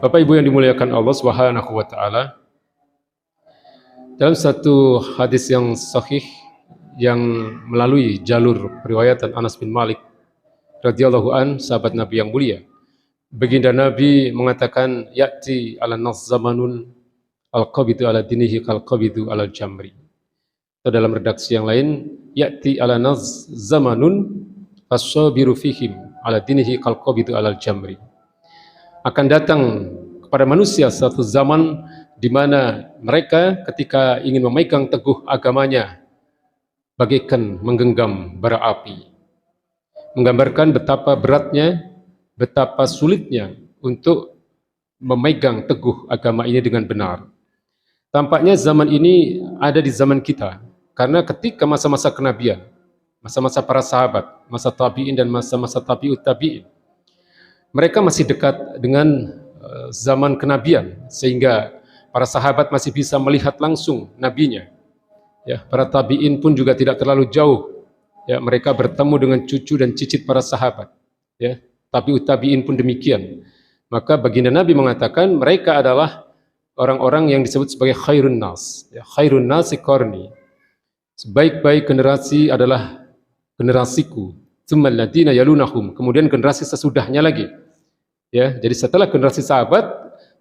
Bapak Ibu yang dimuliakan Allah Subhanahu wa taala, dalam satu hadis yang sahih yang melalui jalur riwayatan Anas bin Malik radhiyallahu an, sahabat Nabi yang mulia, baginda Nabi mengatakan, ya'ti ala nas zamanun al-qabidu ala dinihi kal-qabidu ala jamri. Atau dalam redaksi yang lain, ya'ti ala nas zamanun as-sabiru fihim ala dinihi kal-qabidu ala jamri. Akan datang kepada manusia suatu zaman di mana mereka ketika ingin memegang teguh agamanya bagaikan menggenggam bara api, menggambarkan betapa beratnya, betapa sulitnya untuk memegang teguh agama ini dengan benar. Tampaknya zaman ini ada di zaman kita, karena ketika masa-masa kenabian, masa-masa para sahabat, masa tabi'in dan masa-masa tabi'ut tabi'in, mereka masih dekat dengan zaman kenabian, sehingga para sahabat masih bisa melihat langsung nabinya. Ya, para tabi'in pun juga tidak terlalu jauh. Ya, mereka bertemu dengan cucu dan cicit para sahabat. Ya, tabi'ut tabi'in pun demikian. Maka baginda Nabi mengatakan mereka adalah orang-orang yang disebut sebagai khairun nas. Ya, khairun nasi qarni. Sebaik-baik generasi adalah generasiku. Tsummal ladina yalunahum. Kemudian generasi sesudahnya lagi. Ya, jadi setelah generasi sahabat,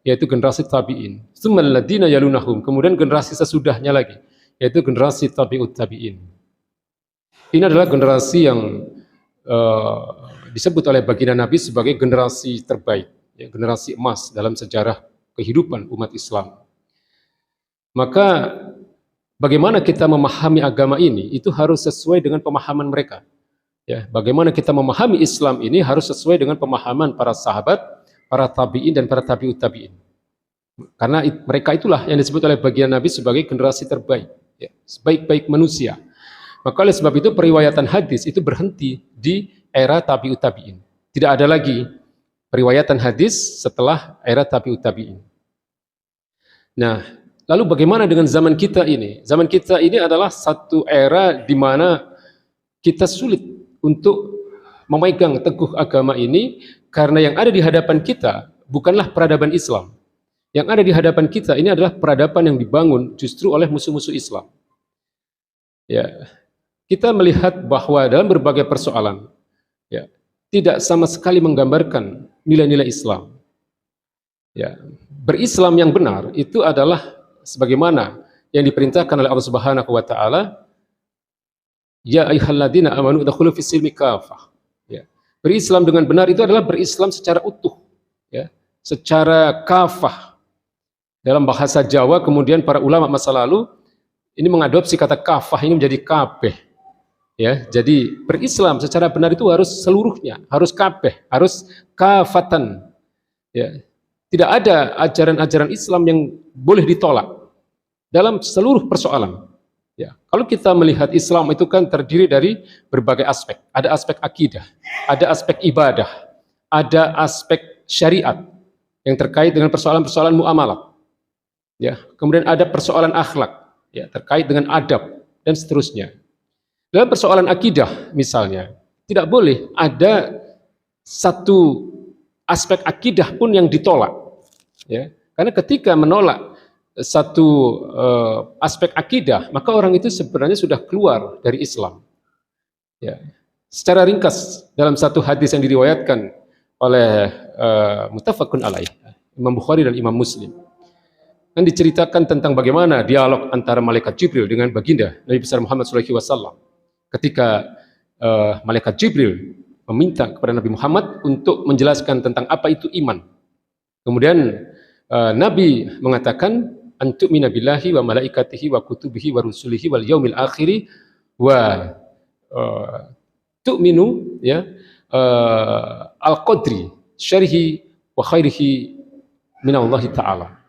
yaitu generasi tabi'in. Tsummal ladina yalunahum. Kemudian generasi sesudahnya lagi, yaitu generasi tabi'ut tabi'in. Ini adalah generasi yang disebut oleh baginda Nabi sebagai generasi terbaik, ya, generasi emas dalam sejarah kehidupan umat Islam. Maka bagaimana kita memahami agama ini, itu harus sesuai dengan pemahaman mereka. Ya, bagaimana kita memahami Islam ini harus sesuai dengan pemahaman para sahabat, para tabi'in dan para tabi'ut tabi'in. Karena mereka itulah yang disebut oleh baginda Nabi sebagai generasi terbaik, ya, sebaik-baik manusia. Maka oleh sebab itu periwayatan hadis itu berhenti di era tabi'ut tabi'in. Tidak ada lagi periwayatan hadis setelah era tabi'ut tabi'in. Nah, lalu bagaimana dengan zaman kita ini? Zaman kita ini adalah satu era di mana kita sulit untuk memegang teguh agama ini, karena yang ada di hadapan kita bukanlah peradaban Islam. Yang ada di hadapan kita ini adalah peradaban yang dibangun justru oleh musuh-musuh Islam. Ya, kita melihat bahwa dalam berbagai persoalan, ya, tidak sama sekali menggambarkan nilai-nilai Islam. Ya, berislam yang benar itu adalah sebagaimana yang diperintahkan oleh Allah Subhanahu wa taala, ya ayyuhalladzina amanu udkhulu fis silmi kafah. Ya. Berislam dengan benar itu adalah berislam secara utuh, ya, secara kafah. Dalam bahasa Jawa kemudian para ulama masa lalu ini mengadopsi kata kafah ini menjadi kabeh. Ya, jadi berislam secara benar itu harus seluruhnya, harus kabeh, harus kafatan. Ya. Tidak ada ajaran-ajaran Islam yang boleh ditolak dalam seluruh persoalan. Ya, kalau kita melihat Islam itu kan terdiri dari berbagai aspek. Ada aspek akidah, ada aspek ibadah, ada aspek syariat yang terkait dengan persoalan-persoalan muamalah. Ya, kemudian ada persoalan akhlak, ya, terkait dengan adab dan seterusnya. Dalam persoalan akidah misalnya, tidak boleh ada satu aspek akidah pun yang ditolak. Ya, karena ketika menolak satu aspek akidah, maka orang itu sebenarnya sudah keluar dari Islam. Ya. Secara ringkas dalam satu hadis yang diriwayatkan oleh muttafaqun alaih, Imam Bukhari dan Imam Muslim, yang diceritakan tentang bagaimana dialog antara malaikat Jibril dengan baginda Nabi besar Muhammad SAW. Ketika malaikat Jibril meminta kepada Nabi Muhammad untuk menjelaskan tentang apa itu iman. Kemudian Nabi mengatakan, antu'mina billahi wa malaikatihi wa kutubihi wa rusulihi wal yaumil akhiri wa tu'minu, ya, al-qadri syarhi wa khairihi minallahi ta'ala.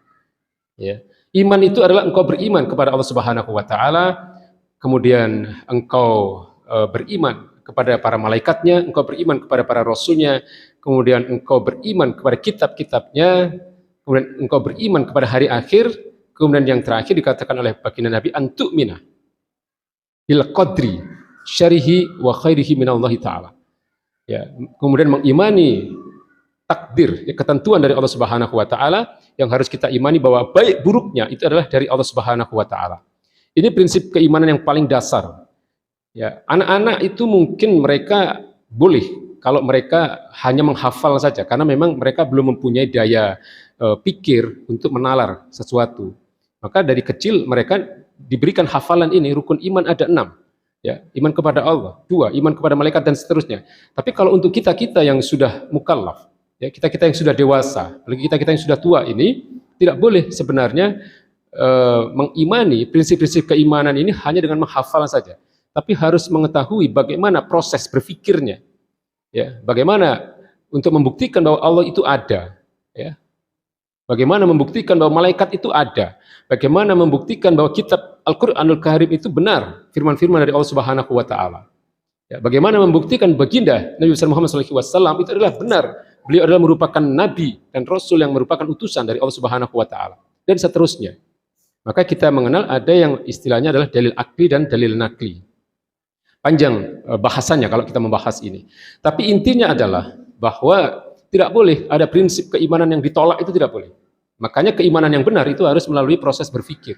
Ya. Iman itu adalah engkau beriman kepada Allah Subhanahu wa taala, kemudian engkau beriman kepada para malaikatnya, engkau beriman kepada para rasulnya, kemudian engkau beriman kepada kitab-kitabnya, kemudian engkau beriman kepada hari akhir, kemudian yang terakhir dikatakan oleh baginda Nabi, antu'mina bil qadri syarihi wa khairihi minallahi ta'ala. Ya, kemudian mengimani takdir, ya, ketentuan dari Allah Subhanahu wa taala yang harus kita imani bahwa baik buruknya itu adalah dari Allah Subhanahu wa taala. Ini prinsip keimanan yang paling dasar. Ya, anak-anak itu mungkin mereka boleh kalau mereka hanya menghafal saja karena memang mereka belum mempunyai daya pikir untuk menalar sesuatu. Maka dari kecil mereka diberikan hafalan ini, rukun iman ada 6. Ya, iman kepada Allah, 2, iman kepada malaikat dan seterusnya. Tapi kalau untuk kita-kita yang sudah mukallaf, ya, kita-kita yang sudah dewasa, apalagi kita-kita yang sudah tua ini, tidak boleh sebenarnya mengimani prinsip-prinsip keimanan ini hanya dengan menghafal saja. Tapi harus mengetahui bagaimana proses berpikirnya. Ya, bagaimana untuk membuktikan bahwa Allah itu ada, ya. Bagaimana membuktikan bahwa malaikat itu ada? Bagaimana membuktikan bahwa kitab Al-Qur'anul Karim itu benar, firman-firman dari Allah Subhanahu wa taala? Ya, bagaimana membuktikan baginda Nabi Muhammad SAW itu adalah benar. Beliau adalah merupakan nabi dan rasul yang merupakan utusan dari Allah Subhanahu wa taala dan seterusnya. Maka kita mengenal ada yang istilahnya adalah dalil akli dan dalil nakli. Panjang bahasanya kalau kita membahas ini. Tapi intinya adalah bahwa tidak boleh ada prinsip keimanan yang ditolak, itu tidak boleh. Makanya keimanan yang benar itu harus melalui proses berpikir.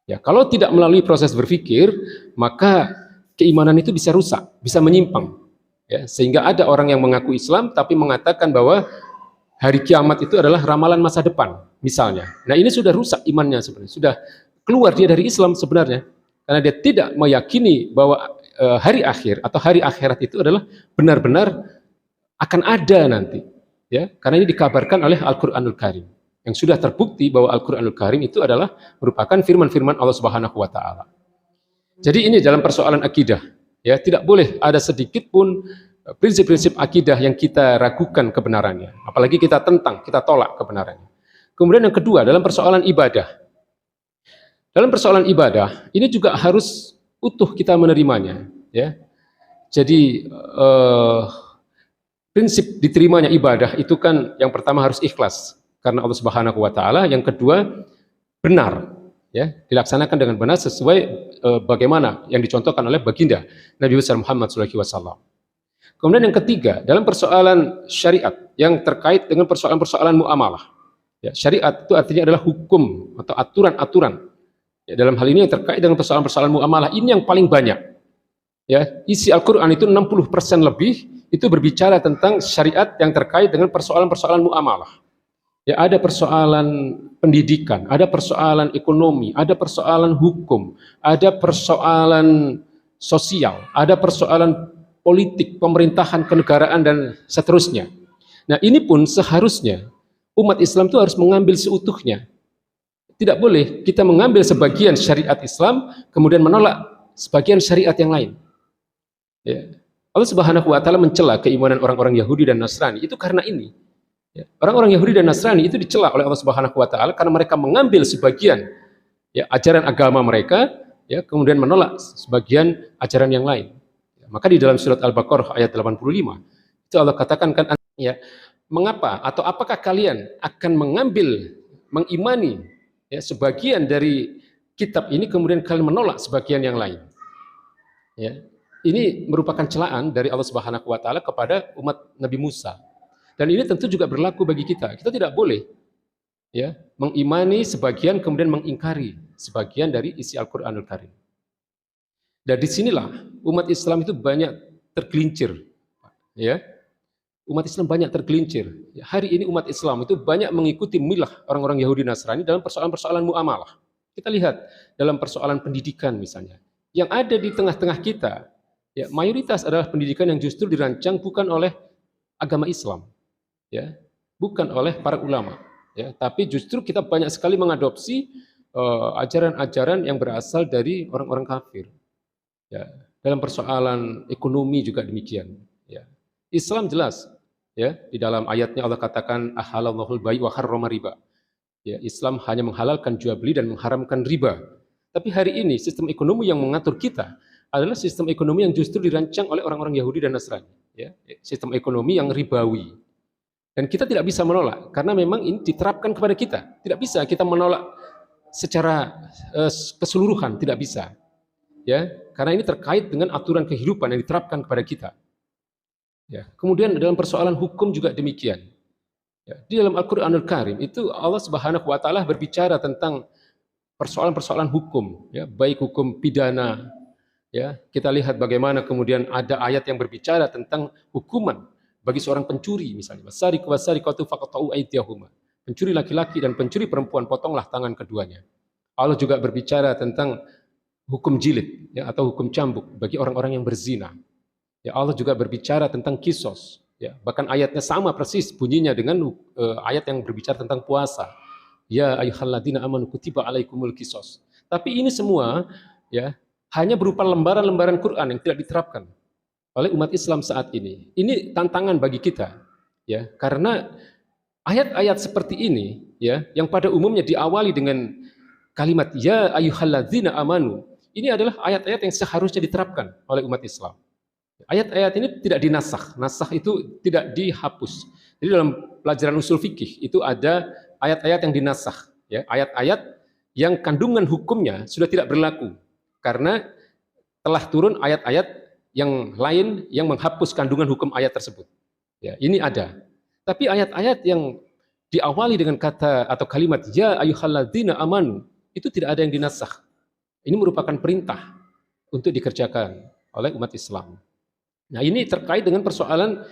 Ya, kalau tidak melalui proses berpikir, maka keimanan itu bisa rusak, bisa menyimpang. Ya, sehingga ada orang yang mengaku Islam tapi mengatakan bahwa hari kiamat itu adalah ramalan masa depan, misalnya. Nah, ini sudah rusak imannya sebenarnya, sudah keluar dia dari Islam sebenarnya. Karena dia tidak meyakini bahwa hari akhir atau hari akhirat itu adalah benar-benar akan ada nanti. Ya, karena ini dikabarkan oleh Al-Qur'anul Karim. Yang sudah terbukti bahwa Al-Qur'anul Karim itu adalah merupakan firman-firman Allah Subhanahu wa taala. Jadi ini dalam persoalan akidah, ya, tidak boleh ada sedikit pun prinsip-prinsip akidah yang kita ragukan kebenarannya, apalagi kita tentang, kita tolak kebenarannya. Kemudian yang kedua, dalam persoalan ibadah. Dalam persoalan ibadah, ini juga harus utuh kita menerimanya, ya. Jadi prinsip diterimanya ibadah itu kan yang pertama harus ikhlas karena Allah Subhanahu wa taala, yang kedua benar, ya, dilaksanakan dengan benar sesuai bagaimana yang dicontohkan oleh baginda Nabi besar Muhammad SAW. Kemudian yang ketiga, dalam persoalan syariat yang terkait dengan persoalan-persoalan muamalah. Ya, syariat itu artinya adalah hukum atau aturan-aturan. Ya, dalam hal ini yang terkait dengan persoalan-persoalan muamalah ini yang paling banyak. Ya, isi Al-Qur'an itu 60% lebih itu berbicara tentang syariat yang terkait dengan persoalan-persoalan muamalah. Ya, ada persoalan pendidikan, ada persoalan ekonomi, ada persoalan hukum, ada persoalan sosial, ada persoalan politik, pemerintahan, kenegaraan, dan seterusnya. Nah, ini pun seharusnya umat Islam itu harus mengambil seutuhnya. Tidak boleh kita mengambil sebagian syariat Islam, kemudian menolak sebagian syariat yang lain. Ya. Allah Subhanahu wa taala mencela keimanan orang-orang Yahudi dan Nasrani itu karena ini. Ya. Orang-orang Yahudi dan Nasrani itu dicela oleh Allah Subhanahu wa taala karena mereka mengambil sebagian, ya, ajaran agama mereka, ya, kemudian menolak sebagian ajaran yang lain. Ya, maka di dalam surat Al-Baqarah ayat 85 itu Allah katakan kan, ya, mengapa atau apakah kalian akan mengimani, ya, sebagian dari kitab ini kemudian kalian menolak sebagian yang lain. Ya. Ini merupakan celaan dari Allah Subhanahu wa taala kepada umat Nabi Musa. Dan ini tentu juga berlaku bagi kita. Kita tidak boleh, ya, mengimani sebagian kemudian mengingkari sebagian dari isi Al-Qur'anul Karim. Dan disinilah umat Islam itu banyak tergelincir, ya. Umat Islam banyak tergelincir. Hari ini umat Islam itu banyak mengikuti milah orang-orang Yahudi Nasrani dalam persoalan-persoalan muamalah. Kita lihat dalam persoalan pendidikan misalnya. Yang ada di tengah-tengah kita, ya, mayoritas adalah pendidikan yang justru dirancang bukan oleh agama Islam, ya, bukan oleh para ulama, ya, tapi justru kita banyak sekali mengadopsi ajaran-ajaran yang berasal dari orang-orang kafir. Ya, dalam persoalan ekonomi juga demikian. Ya. Islam jelas, ya, di dalam ayatnya Allah katakan ahalallahul bai' wa harrama riba. Ya, Islam hanya menghalalkan jual beli dan mengharamkan riba. Tapi hari ini sistem ekonomi yang mengatur kita adalah sistem ekonomi yang justru dirancang oleh orang-orang Yahudi dan Nasrani. Ya, sistem ekonomi yang ribawi. Dan kita tidak bisa menolak, karena memang ini diterapkan kepada kita. Tidak bisa kita menolak secara keseluruhan, tidak bisa. Ya, karena ini terkait dengan aturan kehidupan yang diterapkan kepada kita. Ya, kemudian dalam persoalan hukum juga demikian. Ya, di dalam Al-Qur'anul Karim itu Allah Subhanahu wa taala berbicara tentang persoalan-persoalan hukum, ya, baik hukum pidana, ya. Kita lihat bagaimana kemudian ada ayat yang berbicara tentang hukuman bagi seorang pencuri misalnya. Wasariqu wasariqatu faqta'u aydiyahuma. Pencuri laki-laki dan pencuri perempuan potonglah tangan keduanya. Allah juga berbicara tentang hukum jilid, ya, atau hukum cambuk bagi orang-orang yang berzina. Ya, Allah juga berbicara tentang kisos. Ya, bahkan ayatnya sama persis bunyinya dengan ayat yang berbicara tentang puasa. Ya ayyuhalladzina amanu kutiba alaikumul kisos. Tapi ini semua, ya, hanya berupa lembaran-lembaran Quran yang tidak diterapkan oleh umat Islam saat ini. Ini tantangan bagi kita, ya, karena ayat-ayat seperti ini, ya, yang pada umumnya diawali dengan kalimat ya ayyuhalladzina amanu, ini adalah ayat-ayat yang seharusnya diterapkan oleh umat Islam. Ayat-ayat ini tidak dinasakh, nasakh itu tidak dihapus. Jadi dalam pelajaran usul fikih itu ada ayat-ayat yang dinasakh, ya, ayat-ayat yang kandungan hukumnya sudah tidak berlaku karena telah turun ayat-ayat yang lain yang menghapus kandungan hukum ayat tersebut. Ya, ini ada. Tapi ayat-ayat yang diawali dengan kata atau kalimat ya ayyuhalladzina amanu itu tidak ada yang dinasakh. Ini merupakan perintah untuk dikerjakan oleh umat Islam. Nah, ini terkait dengan persoalan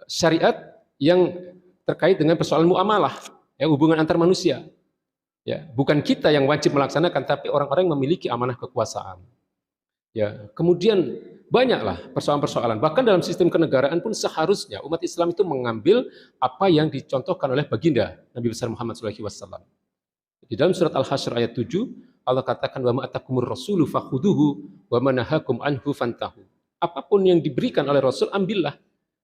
syariat yang terkait dengan persoalan muamalah, ya, hubungan antar manusia. Ya, bukan kita yang wajib melaksanakan, tapi orang-orang yang memiliki amanah kekuasaan. Ya, kemudian banyaklah persoalan-persoalan. Bahkan dalam sistem kenegaraan pun seharusnya umat Islam itu mengambil apa yang dicontohkan oleh baginda Nabi besar Muhammad SAW. Di dalam surat Al-Hasyr ayat 7, Allah katakan wa ma atakumur rasulu fakhuduhu wa manahakum anhu fantahu. Apapun yang diberikan oleh Rasul ambillah,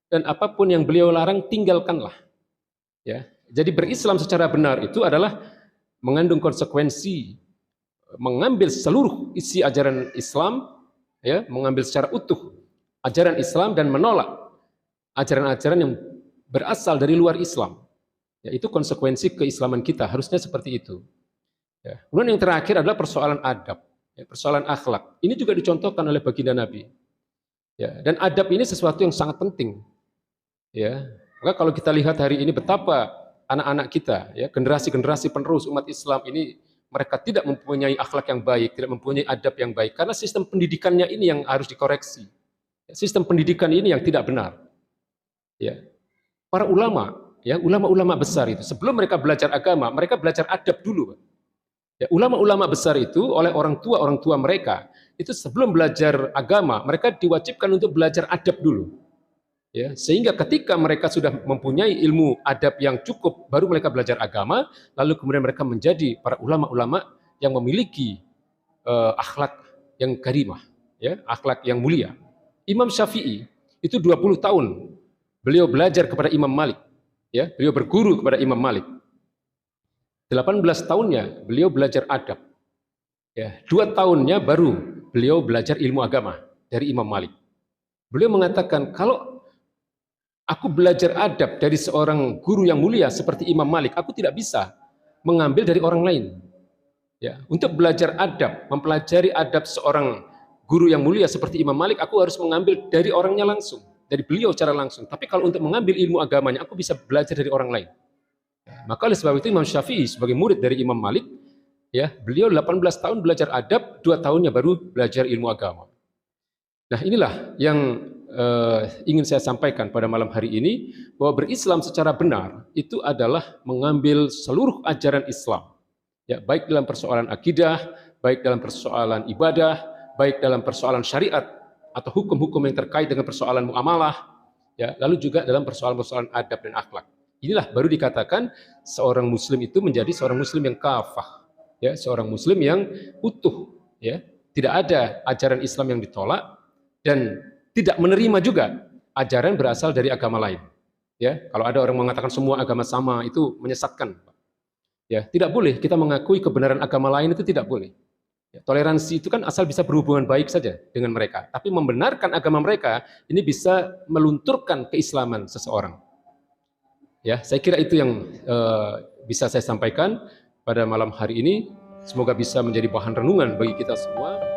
dan apapun yang beliau larang tinggalkanlah. Ya, jadi berislam secara benar itu adalah mengandung konsekuensi mengambil seluruh isi ajaran Islam, ya, mengambil secara utuh ajaran Islam dan menolak ajaran-ajaran yang berasal dari luar Islam. Ya, itu konsekuensi keislaman kita, harusnya seperti itu. Ya. Kemudian yang terakhir adalah persoalan adab, ya, persoalan akhlak. Ini juga dicontohkan oleh baginda Nabi. Ya, dan adab ini sesuatu yang sangat penting. Ya, maka kalau kita lihat hari ini betapa anak-anak kita, ya, generasi-generasi penerus umat Islam ini mereka tidak mempunyai akhlak yang baik, tidak mempunyai adab yang baik karena sistem pendidikannya ini yang harus dikoreksi. Sistem pendidikan ini yang tidak benar. Ya. Para ulama, ya, ulama-ulama besar itu sebelum mereka belajar agama, mereka belajar adab dulu. Ya, ulama-ulama besar itu oleh orang tua mereka itu sebelum belajar agama mereka diwajibkan untuk belajar adab dulu, ya, sehingga ketika mereka sudah mempunyai ilmu adab yang cukup baru mereka belajar agama, lalu kemudian mereka menjadi para ulama-ulama yang memiliki akhlak yang karimah, ya, akhlak yang mulia. Imam Syafi'i itu 20 tahun beliau belajar kepada Imam Malik, ya, beliau berguru kepada Imam Malik. 18 tahunnya beliau belajar adab. Ya, 2 tahunnya baru beliau belajar ilmu agama dari Imam Malik. Beliau mengatakan, kalau aku belajar adab dari seorang guru yang mulia seperti Imam Malik, aku tidak bisa mengambil dari orang lain. Ya, untuk belajar adab, mempelajari adab seorang guru yang mulia seperti Imam Malik, aku harus mengambil dari orangnya langsung, dari beliau secara langsung. Tapi kalau untuk mengambil ilmu agamanya, aku bisa belajar dari orang lain. Maka oleh sebab itu Imam Syafi'i sebagai murid dari Imam Malik, ya, beliau 18 tahun belajar adab, 2 tahunnya baru belajar ilmu agama. Nah, inilah yang ingin saya sampaikan pada malam hari ini, bahwa berislam secara benar itu adalah mengambil seluruh ajaran Islam, ya, baik dalam persoalan akidah, baik dalam persoalan ibadah, baik dalam persoalan syariat atau hukum-hukum yang terkait dengan persoalan muamalah, ya, lalu juga dalam persoalan-persoalan adab dan akhlak. Inilah baru dikatakan seorang muslim itu menjadi seorang muslim yang kafah, ya, seorang muslim yang utuh, ya, tidak ada ajaran Islam yang ditolak dan tidak menerima juga ajaran berasal dari agama lain. Ya, kalau ada orang mengatakan semua agama sama, itu menyesatkan. Ya, tidak boleh kita mengakui kebenaran agama lain, itu tidak boleh. Ya, toleransi itu kan asal bisa berhubungan baik saja dengan mereka, tapi membenarkan agama mereka ini bisa melunturkan keislaman seseorang. Ya, saya kira itu yang bisa saya sampaikan pada malam hari ini. Semoga bisa menjadi bahan renungan bagi kita semua.